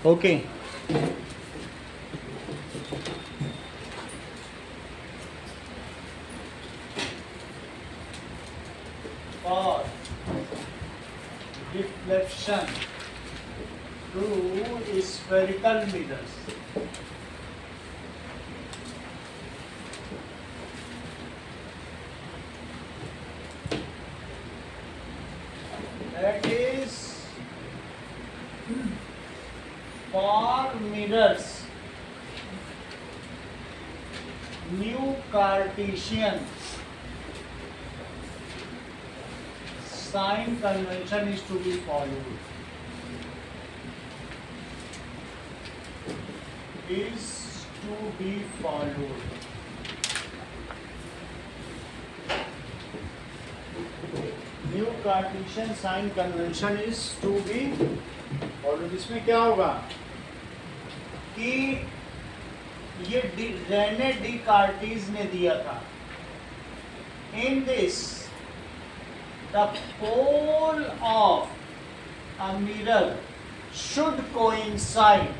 Okay और reflection through spherical mirrors, that is for mirrors new Cartesian sign convention is to be followed. Is to be followed. New Cartesian sign convention is to be followed. इसमें क्या होगा कि ये Renee डिकार्टिस ने दिया था. In this, the pole of a mirror should coincide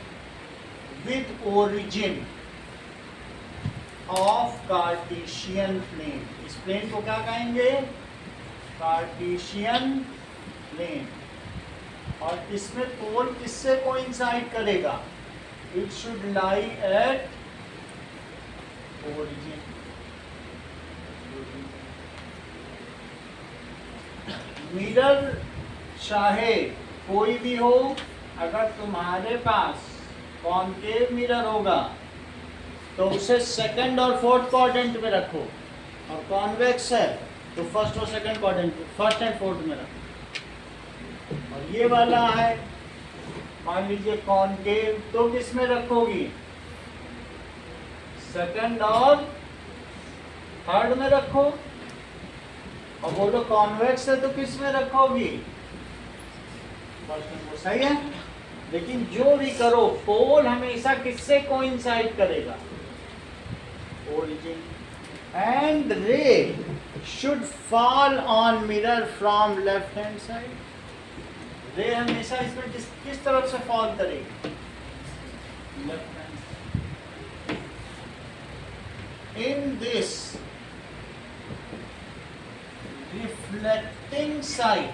with origin of Cartesian plane. इस plane को क्या कहेंगे? Cartesian plane. और इसमें पोल किससे कोइंसाइड करेगा? It should lie at origin. Mirror चाहे कोई भी हो, अगर तुम्हारे पास कॉनकेव मिरर होगा तो उसे सेकंड और फोर्थ क्वाड्रेंट में रखो, और कॉन्वेक्स है तो फर्स्ट और second quadrant, first and fourth में रखो. और ये वाला है मान लीजिए कॉनकेव, तो किस में रखोगी? सेकंड और थर्ड में रखो. और बोलो कॉन्वेक्स है तो किस में रखोगी? फर्स्ट में. सही है. लेकिन जो भी करो, पोल हमेशा किससे कोइंसाइड करेगा? ओरिजिन. एंड रे should fall on mirror from left hand side. रे हमेशा इसमें किस तरफ से फॉल करेगी? Left hand. In this reflecting side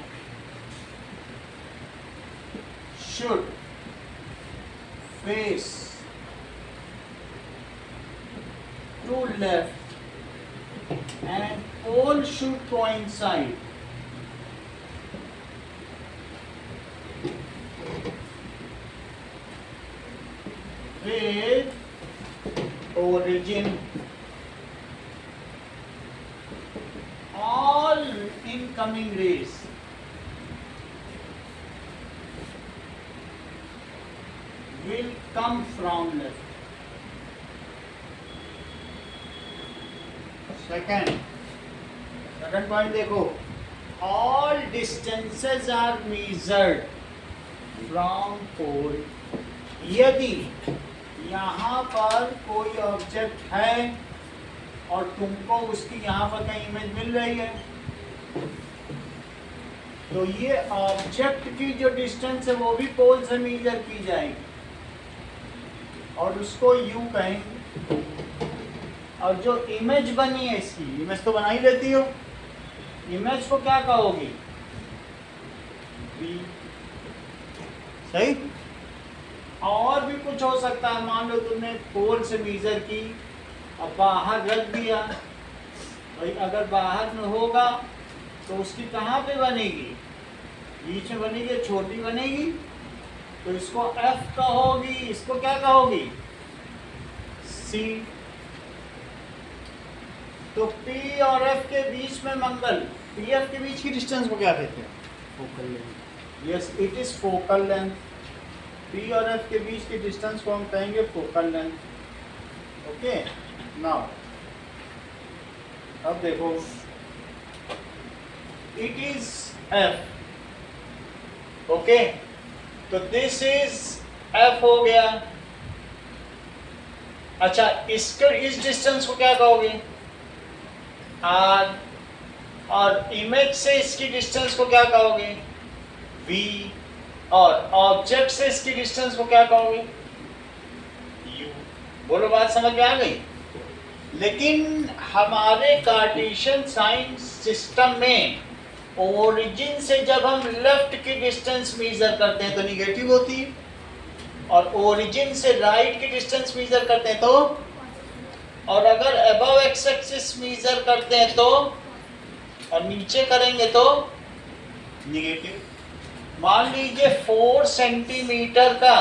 should face to left and pole should coincide with origin. All incoming rays will come from left. Second point देखो, all distances are measured from pole. यदि यहाँ पर कोई object है और तुमको उसकी यहाँ पर कहीं इमेज मिल रही है, तो ये ऑब्जेक्ट की जो डिस्टेंस है वो भी पोल से मेजर की जाएगी और उसको यू कहेंगे. और जो इमेज बनी है, इसकी इमेज तो बना ही लेती हो, इमेज को क्या कहोगी? वी. सही. और भी कुछ हो सकता है. मान लो तुमने पोल से मेजर की और बाहर रख दिया, भाई अगर बाहर में होगा तो उसकी कहाँ पे बनेगी? बीच में बनेगी, छोटी बनेगी, तो इसको F कहोगी, इसको क्या कहोगी? C. तो P और F के बीच में मंगल, PF के बीच की डिस्टेंस को क्या कहते हैं? Focal length. Yes, it is focal length. P और F के बीच की डिस्टेंस को हम कहेंगे फोकल लेंथ. ओके. नाउ अब देखो, इट इज F. ओके, तो दिस इज F हो गया. अच्छा, इसके इस डिस्टेंस को क्या कहोगे? R. और इमेज से इसकी डिस्टेंस को क्या कहोगे? V. और ऑब्जेक्ट से इसकी डिस्टेंस को क्या कहोगे? u। बोलो, बात समझ में आ गई? लेकिन हमारे कार्टेशियन साइंस सिस्टम में ओरिजिन से जब हम लेफ्ट की डिस्टेंस मेजर करते हैं तो निगेटिव होती है, और ओरिजिन से राइट की डिस्टेंस मेजर करते हैं तो, और अगर अबव एक्स एक्सिस मेजर करते हैं तो, और नीचे करेंगे तो निगेटिव। मान लीजिए 4 सेंटीमीटर का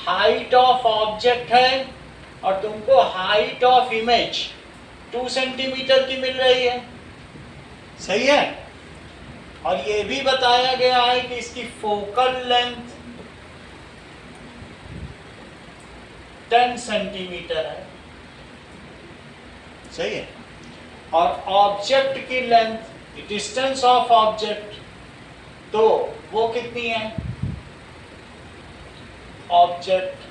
हाइट ऑफ ऑब्जेक्ट है और तुमको हाइट ऑफ इमेज 2 सेंटीमीटर की मिल रही है, सही है? और ये भी बताया गया है कि इसकी फोकल लेंथ 10 सेंटीमीटर है, सही है? और ऑब्जेक्ट की लेंथ, डिस्टेंस ऑफ ऑब्जेक्ट, तो वो कितनी है? ऑब्जेक्ट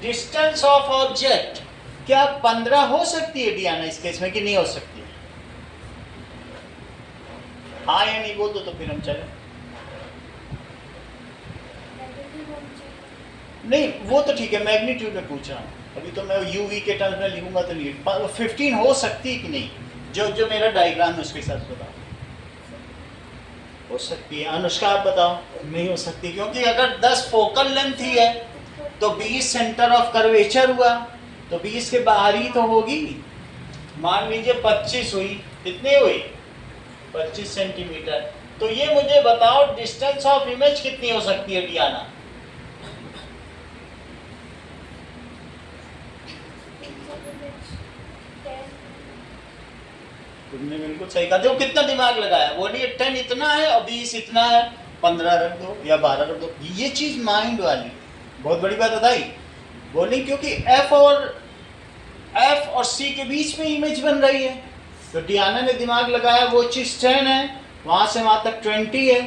डिस्टेंस ऑफ ऑब्जेक्ट क्या 15 हो सकती है डियाना इस केस में कि नहीं हो सकती? हाँ या नहीं बोल दो तो फिर हम चले। नहीं वो तो ठीक है, मैग्नीट्यूड में पूछ रहा हूँ, अभी तो मैं यूवी के टर्म्स में लिखूंगा तो नहीं। 15 हो सकती है कि नहीं? जो मेरा डायग्राम है उसके हिसाब से बताओ। हो सकती है। अनुष्का आप बताओ। नहीं हो सकती, क्योंकि अगर 10 फोकल लेंथ ही है तो 20 सेंटर ऑफ कर्वेचर हुआ, तो 20 के बाहर ही तो होगी। मान लीजिए 25 हुई, कितनी हुई? 25 सेंटीमीटर। तो ये मुझे बताओ डिस्टेंस ऑफ इमेज कितनी हो सकती है डियाना? तुमने बिल्कुल सही कहा। जो कितना दिमाग लगाया, बोलिए 10 इतना है और 20 इतना है, 15 रख दो या 12 रख दो। ये चीज माइंड वाली बहुत बड़ी बात बताई। बोली क्योंकि F और C के बीच में इमेज बन रही है, तो डियाना ने दिमाग लगाया वो चीज 10 है, वहां से वहां तक 20 है,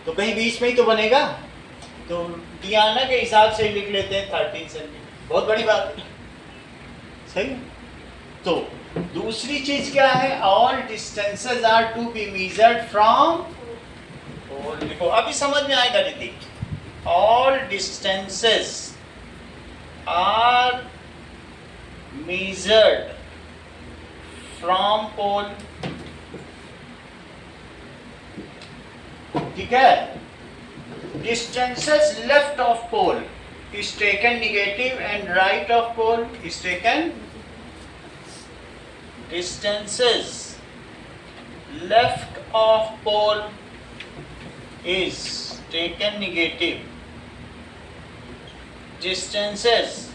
तो कहीं बीच में ही तो बनेगा। तो डियाना के हिसाब से लिख लेते हैं 13 सेंटीमीटर। बहुत बड़ी बात है, सही। तो दूसरी चीज क्या है? All distances are to be measured from pole. देखो अभी समझ में आएगा दीदी। All distances are measured from pole, ठीक है? Distances left of pole is taken negative and right of pole is taken. Distances left of pole is taken negative. Distances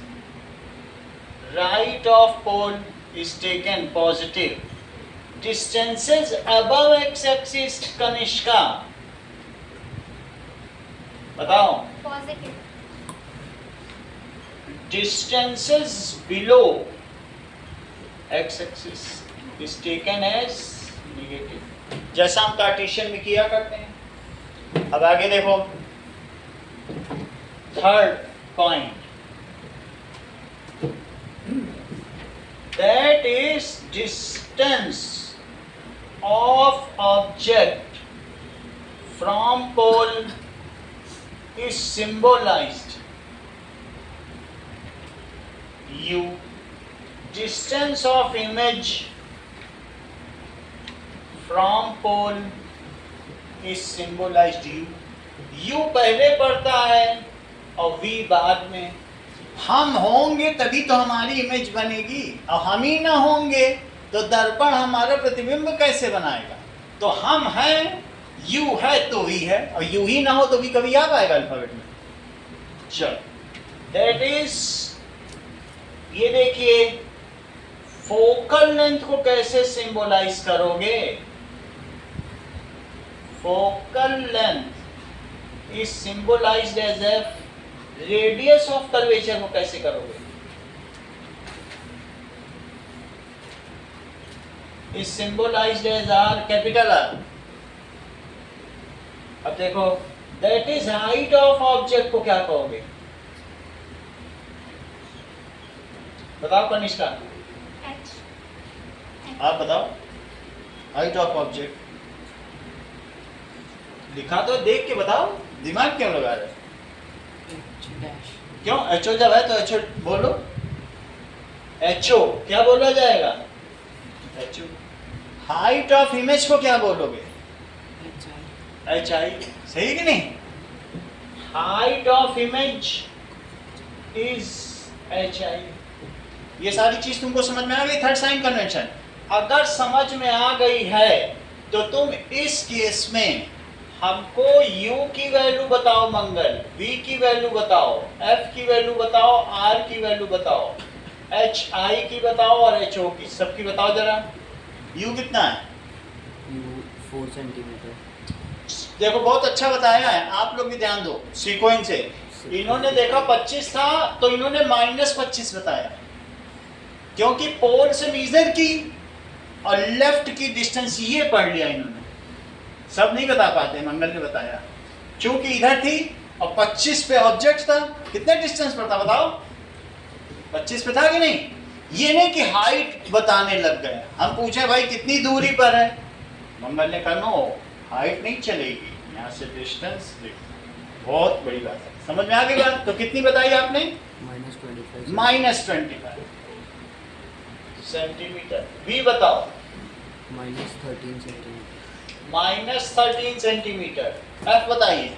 right of pole is taken positive. Distances above x-axis, Kanishka बताओ। Positive. Distances below x-axis is taken as negative, जैसा हम Cartesian में किया करते हैं। अब आगे देखो, third point, that is distance of object from pole is symbolized u. Distance of image from pole is symbolized u. u पहले पड़ता है और v बाद में। हम होंगे तभी तो हमारी इमेज बनेगी, और हम ही ना होंगे तो दर्पण हमारा प्रतिबिंब कैसे बनाएगा? तो हम हैं, यू है तो वी है, और यू ही ना हो तो वी कभी आ पाएगा अल्फाबेट में? चलो, दैट इज, ये देखिए फोकल लेंथ को कैसे सिंबलाइज करोगे? Focal length is symbolized as F. Radius of curvature को कैसे करोगे? Is symbolized as R, capital R. अब देखो, that is height of object को क्या कहोगे? बताओ कनिष्का, H. आप बताओ। हाइट ऑफ ऑब्जेक्ट लिखा तो देख के बताओ, दिमाग क्यों लगा रहे हो? क्यों एचओ जब है तो एचओ बोलो, एचओ क्या बोला जाएगा? एचओ। हाइट ऑफ इमेज को क्या बोलोगे? H I. सही कि नहीं? Height of image is H I. ये सारी चीज तुमको समझ में आ गई? थर्ड साइन कन्वेंशन अगर समझ में आ गई है तो तुम इस केस में हमको u की वैल्यू बताओ मंगल, v की वैल्यू बताओ, f की वैल्यू बताओ, r की वैल्यू बताओ, hi की बताओ और ho की, सबकी बताओ जरा। u कितना है? U 4 centimetre. देखो बहुत अच्छा बताया है, आप लोग भी ध्यान दो सीक्वेंस से। इन्होंने देखा 25 था तो इन्होंने -25 बताया, क्योंकि पोल से मीजर की और लेफ्ट की डिस्टेंस ये पढ़ लिया इन्होंने। सब नहीं बता पाते, मंगल ने बताया। चूंकि इधर थी और 25 पे ऑब्जेक्ट था, कितने डिस्टेंस पर था बताओ? 25 पे था कि नहीं? ये नहीं कि हाइट बताने लग गए। हम पूछे भाई कितनी दूरी पर है, मंगल ने कहा नो हाइट नहीं चलेगी, यहाँ से डिस्टेंस देखो। बहुत बड़ी बात है, समझ में आ गई बात? तो कितनी बताई आपने? -25 सेंटीमीटर। v बताओ? -13 सेंटीमीटर। -13 सेंटीमीटर। f बताइए?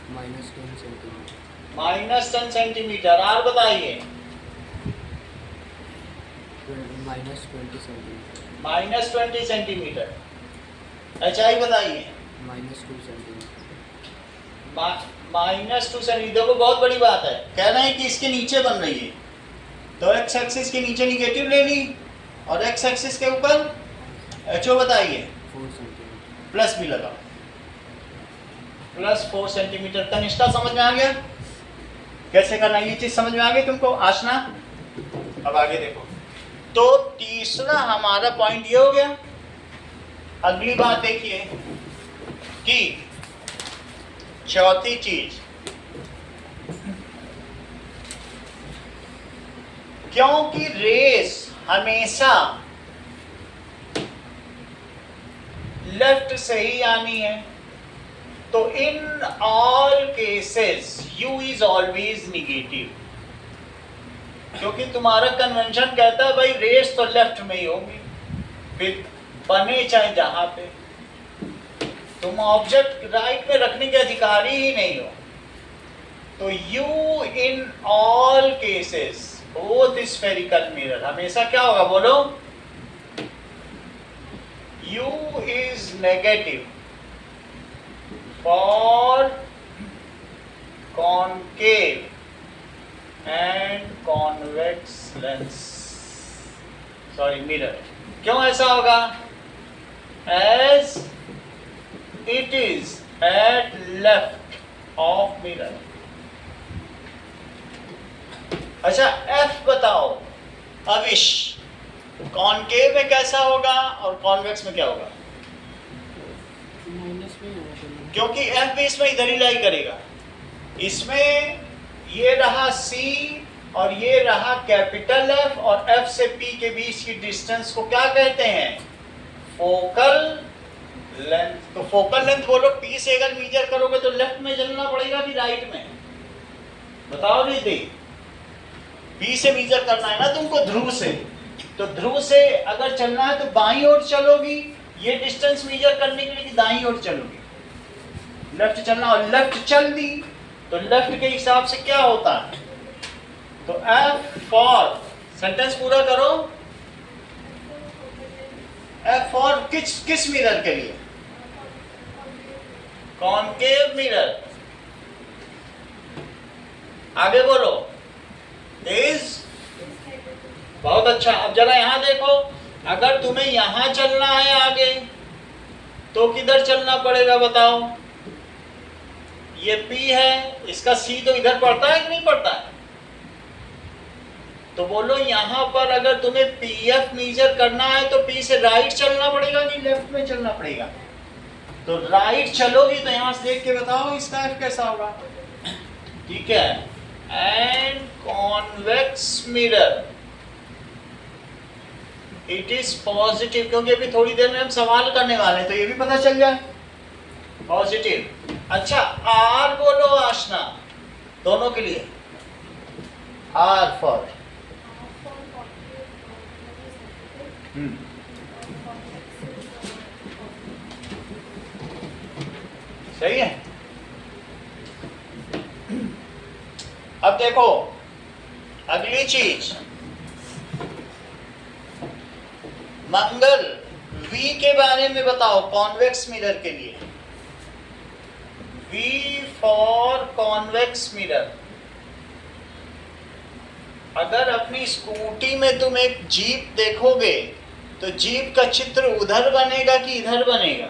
-10 सेंटीमीटर। -10 सेंटीमीटर। r बताइए? -20 सेंटीमीटर। -20 सेंटीमीटर। hi बताइए? -2 सेंटीमीटर। -2 सेंटीमीटर। देखो बहुत बड़ी बात है, कह रहे हैं कि इसके नीचे बन रही है, तो x एक्सिस के नीचे निगेटिव ले ली और x एक्सिस के ऊपर ho बताइए? 4 सेंटीमीटर। प्लस भी लगा, +4 सेंटीमीटर। तनिष्ठा समझ में आ गया कैसे करना? ये चीज समझ में आ गई तुमको आशना? अब आगे देखो। तो तीसरा हमारा पॉइंट ये हो गया। अगली बात देखिए कि चौथी चीज, क्योंकि रेस हमेशा लेफ्ट से ही आनी है, तो in all cases u is always negative, क्योंकि तुम्हारा कन्वेंशन कहता है भाई रेस तो लेफ्ट में ही होगी, फिर बने चाहे जहां पे। तुम ऑब्जेक्ट राइट में रखने के अधिकारी ही नहीं हो। तो u in all cases both spherical mirror हमेशा क्या होगा बोलो? u is negative for concave and convex lens, sorry mirror। क्यों ऐसा होगा? As it is at left of mirror। अच्छा f बताओ अविश, कॉनकेव में कैसा होगा और कॉन्वेक्स में क्या होगा? माइनस में होगा, क्योंकि f भी इसमें इधर ही लाई करेगा। इसमें ये रहा c और ये रहा कैपिटल F, और F से P के बीच की डिस्टेंस को क्या कहते हैं? Focal length. तो फोकल लेंथ बोलो, P से अगर मेजर करोगे तो लेफ्ट में चलना पड़ेगा कि राइट में? बताओ दीदी। P से मेजर करना है ना तुमको ध्रुव से, तो ध्रुव से अगर चलना है तो बाईं ओर चलोगी ये डिस्टेंस मेजर करने के लिए, कि दाईं ओर चलोगी? लेफ्ट चलना, और लेफ्ट चल दी तो लेफ्ट के हिसाब से क्या होता है? तो F फॉर, सेंटेंस पूरा करो। F फॉर किस मिरर के लिए? Concave mirror. आगे बोलो। इज, बहुत अच्छा। अब जरा यहां देखो, अगर तुम्हें यहां चलना है आगे तो किधर चलना पड़ेगा बताओ? ये P है, इसका C तो इधर पड़ता है कि नहीं पड़ता है? तो बोलो यहां पर अगर तुम्हें PF मेजर करना है तो P से राइट चलना पड़ेगा कि लेफ्ट में चलना पड़ेगा? तो राइट चलोगी तो यहां से देख के बताओ इसका F कैसा होगा। ठीक है। And convex mirror it is positive, क्योंकि अभी थोड़ी देर में हम सवाल करने वाले हैं तो ये भी पता चल जाए। पॉजिटिव। अच्छा आर बोलो आशना, दोनों के लिए आर फॉर सही है। अब देखो अगली चीज, मंगल V के बारे में बताओ कॉन्वेक्स मिरर के लिए। V for convex mirror. अगर अपनी स्कूटी में तुम एक जीप देखोगे तो जीप का चित्र उधर बनेगा कि इधर बनेगा?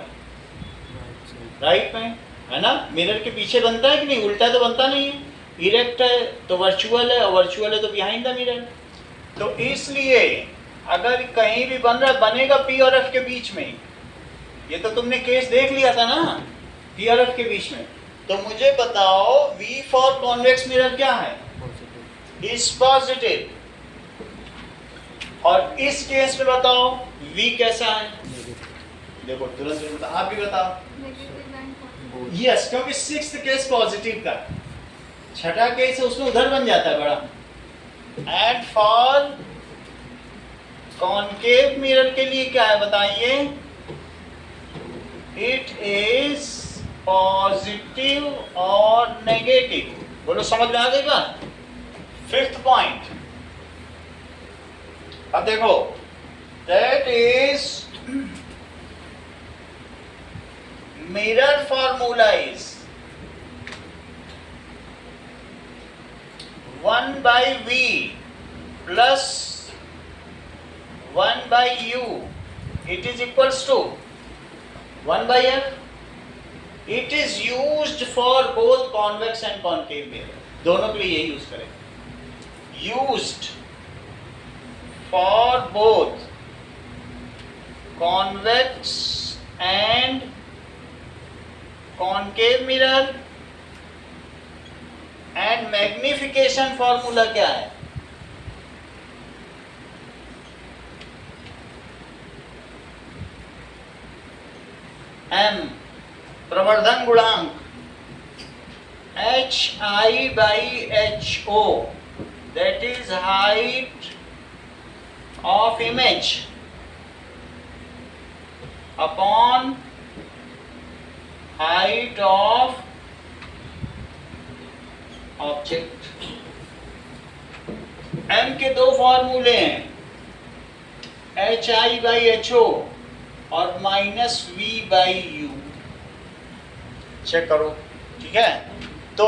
राइट में, है ना? मिरर के पीछे बनता है कि नहीं? उल्टा तो बनता नहीं है। इरेक्ट है तो वर्चुअल है, और वर्चुअल है तो बिहाइंड द मिरर। तो इसलिए अगर कहीं भी बन रहा बनेगा P और F के बीच में। ये तो तुमने केस देख लिया था ना, P और F के बीच में। तो मुझे बताओ V फॉर कॉन्वेक्स मिरर क्या है? Is positive. और इस केस में बताओ V कैसा है? देखो तुरंत बता, आप भी बताओ। यस, क्योंकि सिक्स्थ केस पॉजिटिव का, छठा केस है उसमें उधर बन जाता है बड़ा। एंड फॉर कॉनकेव मिरर के लिए क्या है बताइए? इट इज पॉजिटिव और नेगेटिव। बोलो समझ में आ गई बात? फिफ्थ पॉइंट, अब देखो that is mirror formula is 1 by V plus 1 by U, it is equals to 1 by F. It is used for both convex and concave mirror, दोनों के लिए यही यूज करें। Used for both convex and concave mirror। And magnification formula क्या है? M प्रवर्धन गुणांक HI/HO, that is height of image upon height of object. M के दो फॉर्मूले हैं, HI/HO और -V/U। चेक करो, ठीक है? तो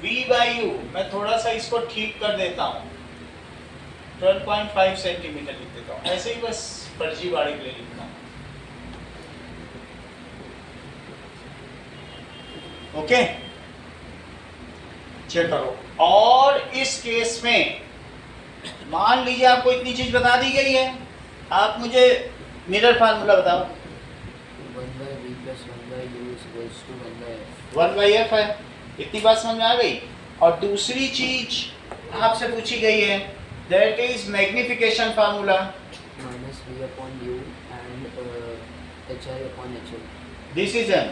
-V/U, मैं थोड़ा सा इसको ठीक कर देता हूँ, 12.5 सेंटीमीटर लिख देता हूँ, ऐसे ही बस फर्जीवाड़ी के लिए लिखता हूँ। ओके, चेक करो। और इस केस में मान लीजिए आपको इतनी चीज बता दी गई है, आप मुझे मिरर फार्मूला बताओ। 1/V plus 1/U is equals to 1/F। 1/F है, इतनी बात समझ में आ गई। और दूसरी चीज आपसे पूछी गई है, that is magnification formula -V/U and HI/HO। This is M.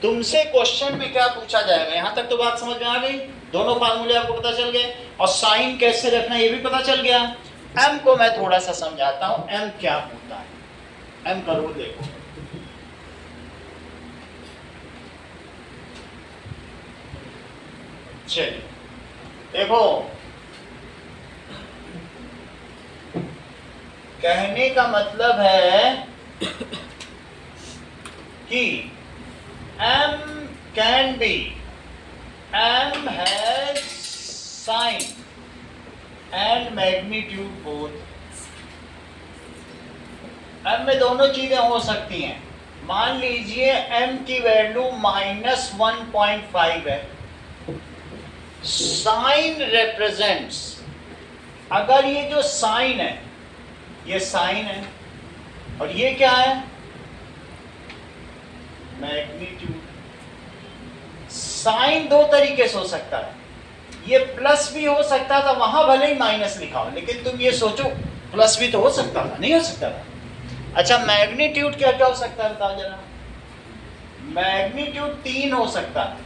तुमसे क्वेश्चन में क्या पूछा जाएगा, यहां तक तो बात समझ में आ गई। दोनों फार्मूले आपको पता चल गए, और साइन कैसे रखना ये भी पता चल गया। एम को मैं थोड़ा सा समझाता हूं, एम क्या होता है। एम का रूल देखो, चलिए देखो, कहने का मतलब है कि M can be, M has sign and magnitude both। M में दोनों चीजें हो सकती हैं। मान लीजिए M की वैल्यू -1.5 है। साइन रिप्रेजेंट्स, अगर ये जो साइन है, ये साइन है, और ये क्या है? मैग्नीट्यूड। साइन दो तरीके से हो सकता है, ये प्लस भी हो सकता था, वहां भले ही माइनस लिखा हो, लेकिन तुम ये सोचो प्लस भी तो हो सकता था, नहीं हो सकता था। अच्छा मैग्नीट्यूड क्या क्या हो सकता है बताओ जरा। मैग्नीट्यूड 3 हो सकता है,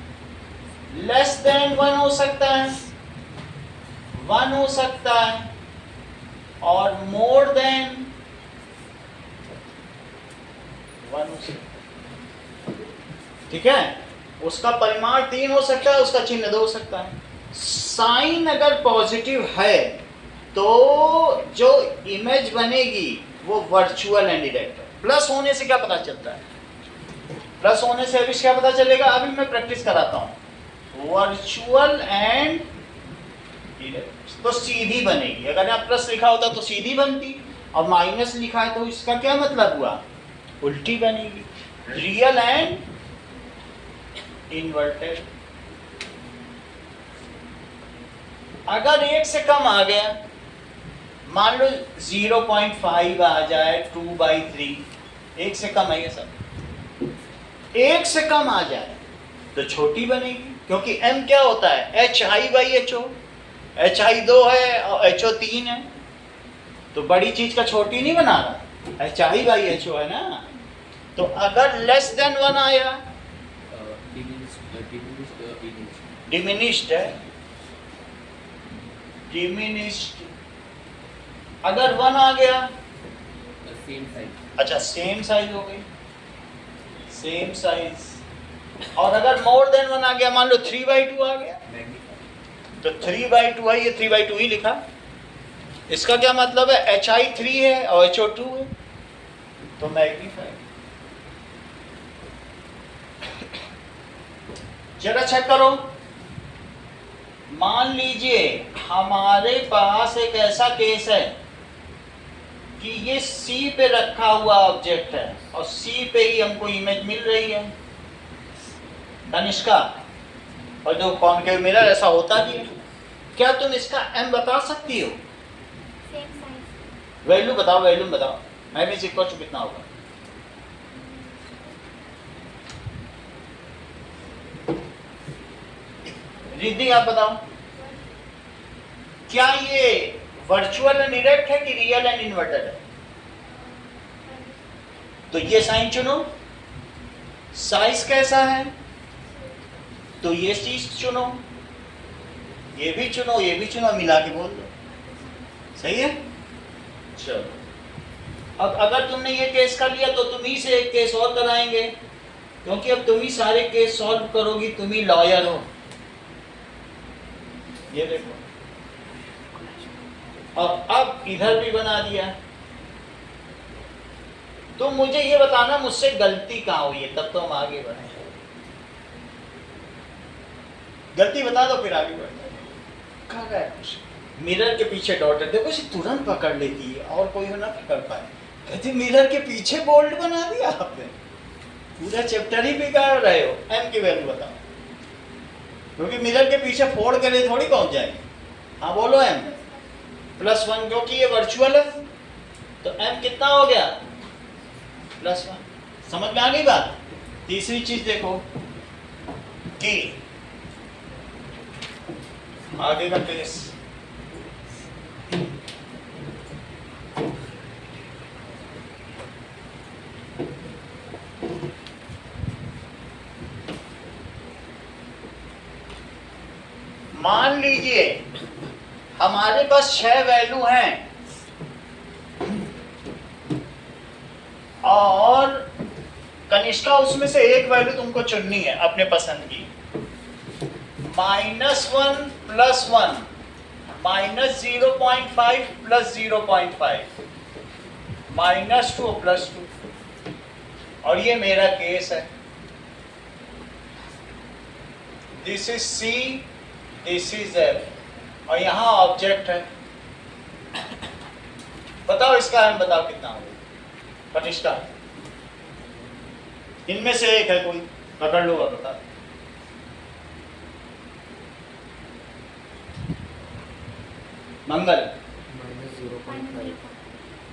लेस देन 1 हो सकता है, 1 हो सकता है, और मोर देन 1 हो सकता है। ठीक है, उसका परिमाण 3 हो सकता है, उसका चिन्ह 2 हो सकता है। साइन अगर पॉजिटिव है तो जो इमेज बनेगी वो वर्चुअल एंड इरेक्ट है। प्लस होने से क्या पता चलता है? प्लस होने से अभी क्या पता चलेगा? अभी मैं प्रैक्टिस कराता हूं। वर्चुअल एंड इरेक्ट तो सीधी बनेगी। अगर यहाँ प्लस लिखा होता तो सीधी बनती, और माइनस लिखा है तो इसका क्या मतलब हुआ? उल्टी बनेगी। Real and inverted. अगर 1 से कम आ गया, मान लो 0.5 आ जाए, 2/3, 1 से कम है ये सब, 1 से कम आ जाए तो छोटी बनेगी, क्योंकि m क्या होता है? HI/HO। HI 2 है और HO 3 है, तो बड़ी चीज का छोटी नहीं बना रहा, HI/HO है ना। तो अगर लेस देन 1 आया, डिमिनिश्ड है, डिमिनिश्ड। अगर 1 आ गया, सेम साइज। अच्छा सेम साइज हो गई, सेम साइज। और अगर मोर देन 1 आ गया, मान लो 3/2 आ गया, तो 3/2 है, ये 3/2 ही लिखा। इसका क्या मतलब है? HI 3 है और HO 2 है, तो मैग्नीफाई। जरा चेक करो, मान लीजिए हमारे पास एक ऐसा केस है कि ये C पे रखा हुआ ऑब्जेक्ट है और C पे ही हमको इमेज मिल रही है, तनिष्का, और जो कॉनकेव मिरर ऐसा होता भी है। क्या तुम इसका m बता सकती हो? वैल्यू बताओ, वैल्यू बताओ। m इज इक्वल टू कितना होगा? रिद्धि आप बताओ, क्या ये वर्चुअल एंड इरेक्ट है कि रियल एंड इन्वर्टेड है? तो ये साइन चुनो। साइज कैसा है? तो ये चीज चुनो, ये भी चुनो, ये भी चुनो, मिला के बोल दो। सही है? चलो, अब अगर तुमने ये केस कर लिया तो तुम ही से एक केस और कराएंगे, क्योंकि अब तुम ही सारे केस सॉल्व करोगी, तुम ही लॉयर हो। ये देखो, और अब इधर भी बना दिया। तो मुझे ये बताना मुझसे गलती कहाँ हुई है, तब तो हम आगे बढ़े। गलती बता दो फिर आगे बढ़ते। कर रहा है कुछ, मिरर के पीछे डॉट है, देखो इसे तुरंत पकड़ लेती है और कोई ना पकड़ पाए। कहती मिरर के पीछे बोल्ड बना दिया आपने, पूरा चैप्टर ही बिगाड़ रहे हो। m की वैल्यू बताओ, क्योंकि मिरर के पीछे फोड़ के लिए थोड़ी पहुंच जाएगी। हाँ बोलो m +1, क्योंकि ये वर्चुअल है तो m कितना हो गया? +1। समझ में आ गई बात? तीसरी चीज देखो कि आगे का केस, मान लीजिए हमारे पास 6 वैल्यू हैं और कनिष्का उसमें से एक वैल्यू तुमको चुननी है अपने पसंद की। -1 +1, -0.5 +0.5, -2 +2, और ये मेरा केस है। This is C, this is F, और यहाँ ऑब्जेक्ट है। बताओ इसका m बताओ कितना होगा कनिष्का? इनमें से एक है, कोई पकड़ लो और बता। मंगल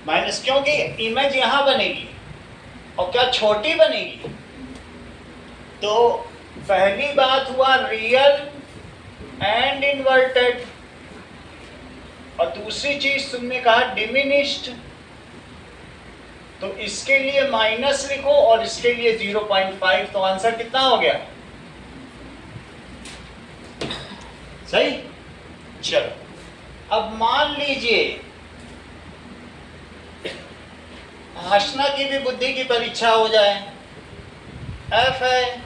माइनस, क्योंकि इमेज यहां बनेगी और क्या छोटी बनेगी। तो पहली बात हुआ रियल एंड इन्वर्टेड, और दूसरी चीज तुमने कहा डिमिनिश्ड। तो इसके लिए माइनस लिखो और इसके लिए 0.5, तो आंसर कितना हो गया? सही। चलो अब मान लीजिए आशना की भी बुद्धि की परीक्षा हो जाए। एफ है,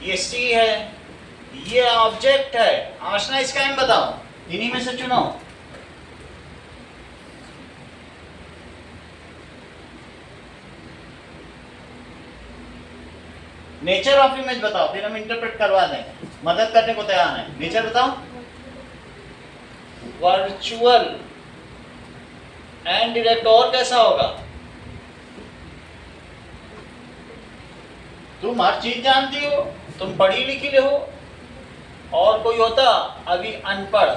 ये सी है, ये ऑब्जेक्ट है। आशना इसका एम बताओ, इन्हीं में से चुनो। नेचर ऑफ इमेज बताओ, फिर हम इंटरप्रेट करवा देंगे, मदद करने को तैयार है। नेचर बताओ। वर्चुअल एंड डायरेक्ट, और कैसा होगा? तुम हर चीज जानती हो, तुम पढ़ी लिखी हो, और कोई होता अभी अनपढ़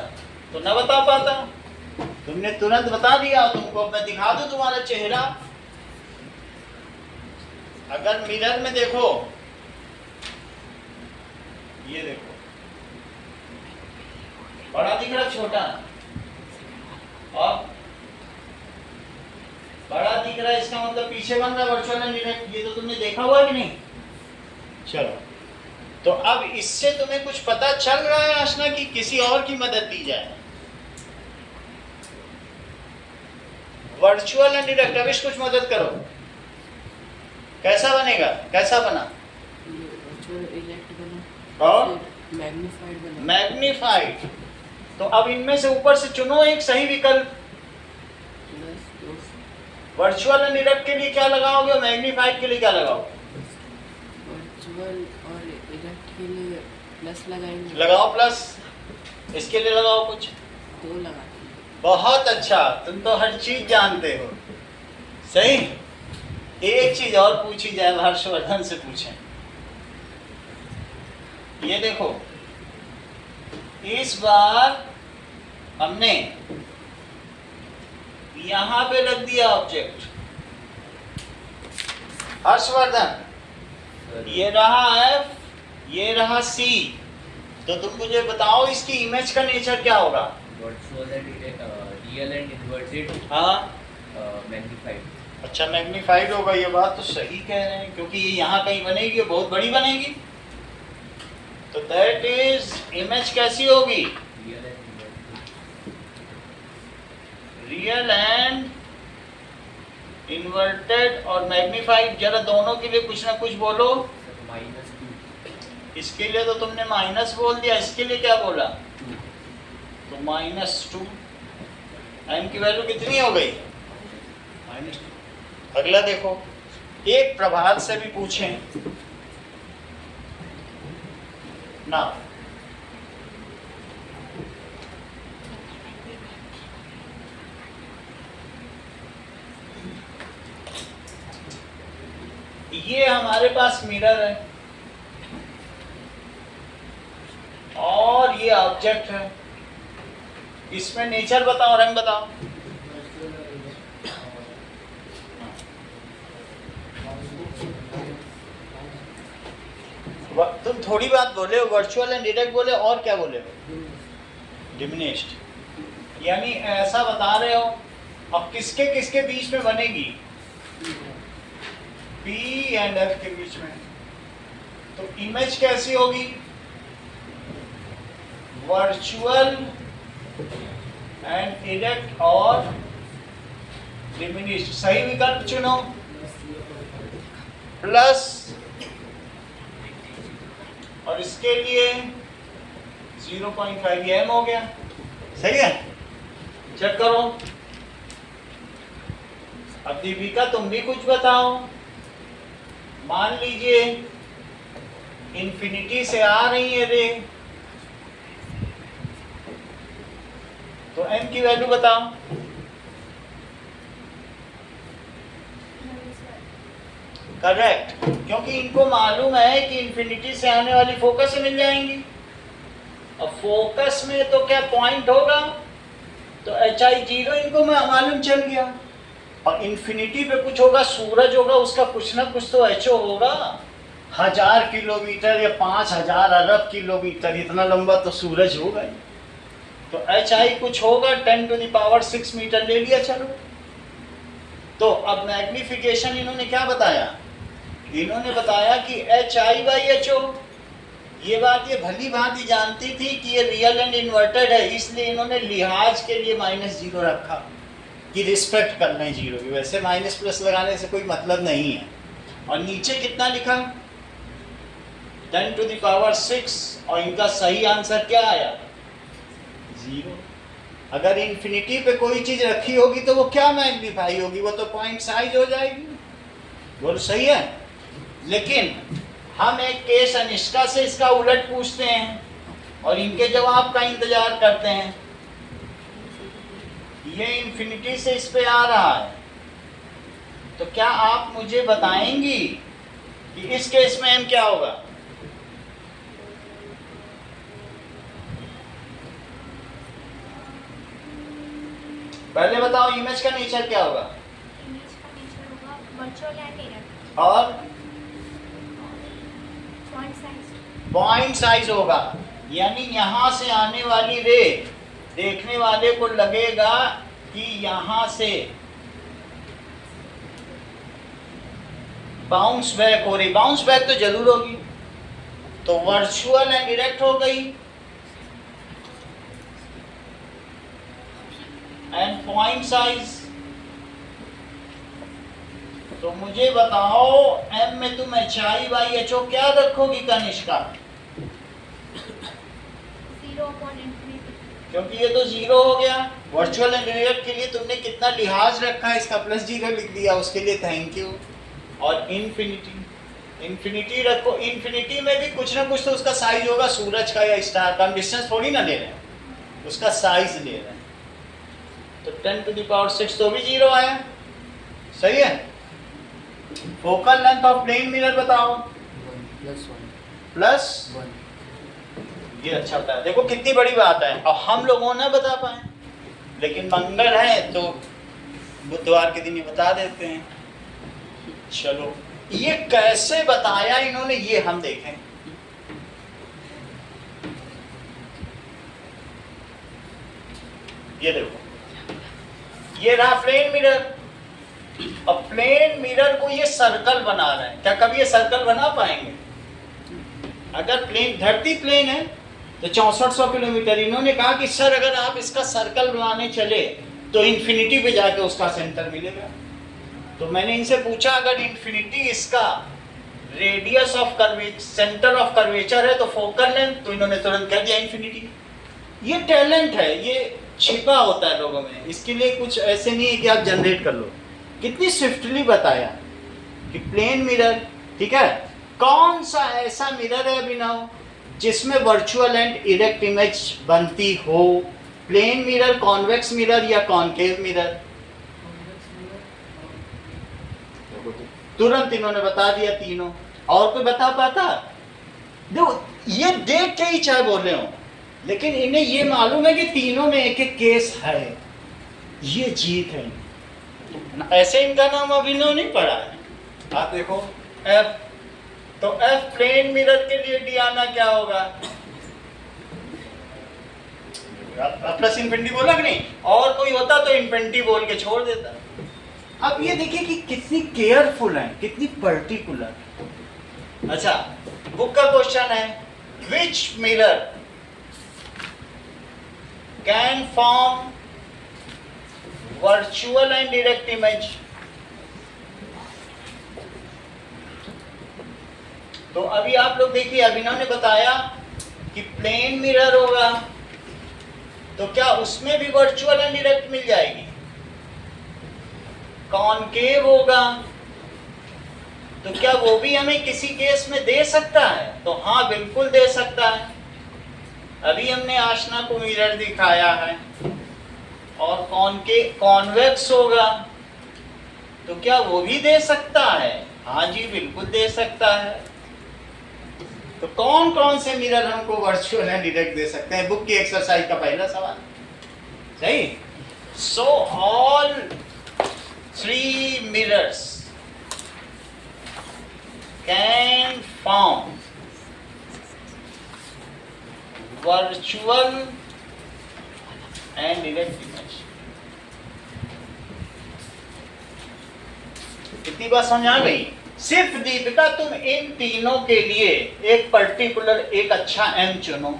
तो न बता पाता। तुमने तुरंत बता दिया। तुमको मैं दिखा दूं तुम्हारा चेहरा? अगर मिरर में देखो, ये देखो, बड़ा दिख रहा छोटा? और बड़ा दिख रहा है, इसका मतलब पीछे बन रहा वर्चुअल एंड डायरेक्ट। ये तो तुमने देखा हुआ कि नहीं? चलो, तो अब इससे तुम्हें कुछ पता चल रहा है आशना की किसी और की मदद ली जाए? वर्चुअल एंड डायरेक्ट, अविश कुछ मदद करो। कैसा बनेगा? कैसा बना? वर्चुअल इलेक्ट बना और मैग्नीफाइड बना। मैग्नीफाइड। तो अब इनमें से ऊपर से चुनो एक सही विकल्प। वर्चुअल एंड डायरेक्ट के लिए क्या लगाओगे और मैग्नीफाइड के लिए क्या लगाओगे? वर्चुअल और इलेक्ट के लिए प्लस लगाएंगे। लगाओ प्लस। इसके लिए लगाओ कुछ। 2 लगाते हैं। बहुत अच्छा, तुम तो हर चीज जानते हो। सही। एक चीज और पूछी जाए, हर्षवर्धन से पूछें। ये देखो, इस बार हमने यहां पे रख दिया ऑब्जेक्ट। हर्षवर्धन, ये रहा एफ, ये रहा सी। तो तुम मुझे बताओ इसकी इमेज का नेचर क्या होगा? Virtual and real and inverted, हाँ, मैग्नीफाइड। अच्छा, मैग्नीफाइड होगा। ये बात तो सही कह रहे हैं, क्योंकि ये यहाँ कहीं बनेगी, बहुत बड़ी बनेगी। तो दैट इज, इमेज कैसी होगी? Real and inverted. Real and inverted और मैग्नीफाइड। जरा दोनों के लिए कुछ ना कुछ बोलो। -2। इसके लिए तो तुमने माइनस बोल दिया, इसके लिए क्या बोला? 2। तो -2। एम की वैल्यू कितनी हो गई? -2। अगला देखो, एक प्रभात से भी पूछें ना। ये हमारे पास मिरर है और ये ऑब्जेक्ट है। इसमें नेचर बताओ, रंग बताओ। तुम थोड़ी बात बोले हो, वर्चुअल एंड डायरेक्ट बोले, और क्या बोले हो? डिमिनिश्ड। यानी ऐसा बता रहे हो। अब किसके किसके बीच में बनेगी? P एंड F के बीच में। तो इमेज कैसी होगी? वर्चुअल एंड डायरेक्ट और डिमिनिश्ड। सही विकल्प चुनो। प्लस, और इसके लिए 0.5 ये m हो गया। सही है? चेक करो। अब दीपिका तुम भी कुछ बताओ। मान लीजिए इन्फिनिटी से आ रही है रे, तो m की वैल्यू बताओ। करेक्ट, क्योंकि इनको मालूम है कि इन्फिनिटी से आने वाली फोकस से मिल जाएंगी। अब फोकस में तो क्या पॉइंट होगा, तो HI0 इनको मालूम चल गया। और इन्फिनिटी पे कुछ होगा, सूरज होगा, उसका कुछ ना कुछ तो HO होगा। 1000 किलोमीटर या 5000 अरब किलोमीटर, इतना लंबा तो सूरज होगा ही। तो HI कुछ होगा, 10⁶ मीटर ले लिया। चलो, तो अब मैग्निफिकेशन इन्होंने क्या बताया, इन्होंने बताया कि HI/HO, ये बात ये भली भांति जानती थी कि ये रियल एंड इन्वर्टेड है, इसलिए इन्होंने लिहाज के लिए -0 रखा कि रिस्पेक्ट करना है जीरो की। वैसे माइनस प्लस लगाने से कोई मतलब नहीं है। और नीचे कितना लिखा, 10⁶, और इनका सही आंसर क्या आया, 0। अगर इन्फिनिटी पे कोई चीज रखी होगी तो वो क्या मैग्नीफाई होगी, वो तो पॉइंट साइज हो जाएगी। बोल सही है। लेकिन हम एक केस अनिष्का से इसका उलट पूछते हैं और इनके जवाब का इंतजार करते हैं। ये इन्फिनिटी से इस पे आ रहा है, तो क्या आप मुझे बताएंगी कि इस केस में m क्या होगा? पहले बताओ इमेज का नेचर क्या होगा? इमेज का नेचर होगा वर्चुअल एंड इरेक्ट और पॉइंट साइज। पॉइंट साइज होगा, यानी यहां से आने वाली रे देखने वाले को लगेगा कि यहां से बाउंस बैक हो रही, बाउंस बैक तो जरूर होगी। तो वर्चुअल एंड डायरेक्ट हो गई, एंड पॉइंट साइज। तो मुझे बताओ m में तुम HI/HO क्या रखोगी कनिष्का? 0/∞। क्योंकि ये तो 0 हो गया। वर्चुअल एंड डायरेक्ट के लिए तुमने कितना लिहाज रखा है, इसका +0 लिख दिया, उसके लिए थैंक यू। और इन्फिनिटी रखो, इन्फिनिटी में भी कुछ ना कुछ तो उसका साइज होगा, सूरज का या स्टार का। हम डिस्टेंस थोड़ी ना ले रहे हैं, उसका साइज ले रहे हैं। तो 10⁶ तो भी 0 आया, सही है। Focal length of plane mirror बताओ। 1 + 1 +1। ये अच्छा बताया, देखो कितनी बड़ी बात है। और हम लोगों ने बता पाए, लेकिन मंगल है तो बुधवार के दिन ही बता देते हैं। चलो ये कैसे बताया इन्होंने, ये हम देखें। ये देखो, ये रहा प्लेन मिरर। अब प्लेन मिरर को ये सर्कल बना रहे हैं, क्या कभी ये सर्कल बना पाएंगे? अगर प्लेन धरती प्लेन है तो 6400 किलोमीटर। इन्होंने कहा कि सर अगर आप इसका सर्कल बनाने चले तो इन्फिनिटी पे जाके उसका सेंटर मिलेगा। तो मैंने इनसे पूछा अगर इन्फिनिटी इसका radius of curvature, centre of curvature है तो फोकल लेंथ, तो इन्होंने तुरंत कह दिया इन्फिनिटी। ये टैलेंट है, ये छिपा होता है लोगों में, इसके लिए कुछ ऐसे नहीं है कि आप जनरेट कर लो। कितनी स्विफ्टली बताया कि प्लेन मिरर, ठीक है। कौन सा ऐसा मिरर है अभिनव जिसमें वर्चुअल एंड इरेक्ट इमेज बनती हो? प्लेन मिरर, कॉन्वेक्स मिरर या कॉनकेव मिरर? तुरंत इन्होंने बता दिया तीनों। और कोई बता पाता? देखो ये देख के ही चाहे बोल रहे हो, लेकिन इन्हें ये मालूम है कि तीनों में एक एक केस है, ये जीत है। ऐसे इनका नाम अभिनव नहीं पड़ा है। आप देखो F, तो F प्लेन मिरर के लिए डियाना क्या होगा? प्लस इन्फिनिटी बोला कि नहीं? और कोई होता तो इन्फिनिटी बोल के छोड़ देता। अब ये देखिए कि कितनी केयरफुल है, कितनी पर्टिकुलर। अच्छा, बुक का क्वेश्चन है, विच mirror can form virtual and direct image? तो अभी आप लोग देखिए, अभिनव ने बताया कि प्लेन मिरर होगा, तो क्या उसमें भी वर्चुअल एंड डायरेक्ट मिल जाएगी? कॉनकेव होगा, तो क्या वो भी हमें किसी केस में दे सकता है? तो हाँ, बिल्कुल दे सकता है। अभी हमने आशना को मिरर दिखाया है। और कॉन्वेक्स होगा, तो क्या वो भी दे सकता है? हाँ जी, बिल्कुल दे सकता है। तो कौन कौन से मिरर हमको वर्चुअल एंड डायरेक्ट दे सकते हैं? बुक की एक्सरसाइज का पहला सवाल, सही। So all 3 mirrors can form virtual and direct image. इतनी बात समझ आ गई। सिर्फ दीपिका तुम इन तीनों के लिए एक पर्टिकुलर एक अच्छा एम चुनो।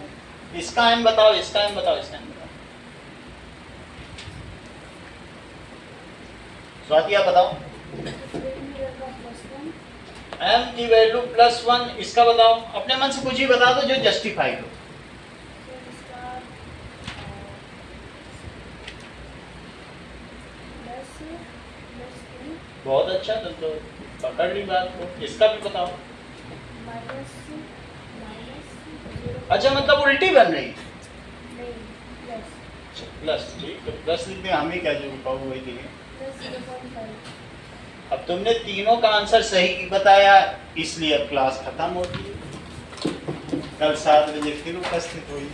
इसका एम बताओ, इसका एम बताओ, इसका एम बताओ। स्वाति आप बताओ। एम की वैल्यू +1, इसका बताओ। अपने मन से कुछ ही बता दो जो जस्टिफाइड हो। बहुत अच्छा, तुम तो पकड़ ली बात को। इसका भी बताओ। अच्छा, मतलब उल्टी बन रही। प्लस, ठीक है, प्लस लिख दें, हमें क्या जो पाओ वही दिए। अब तुमने तीनों का आंसर सही बताया, इसलिए अब क्लास खत्म होती है। कल 7 बजे फिर उपस्थित हुई।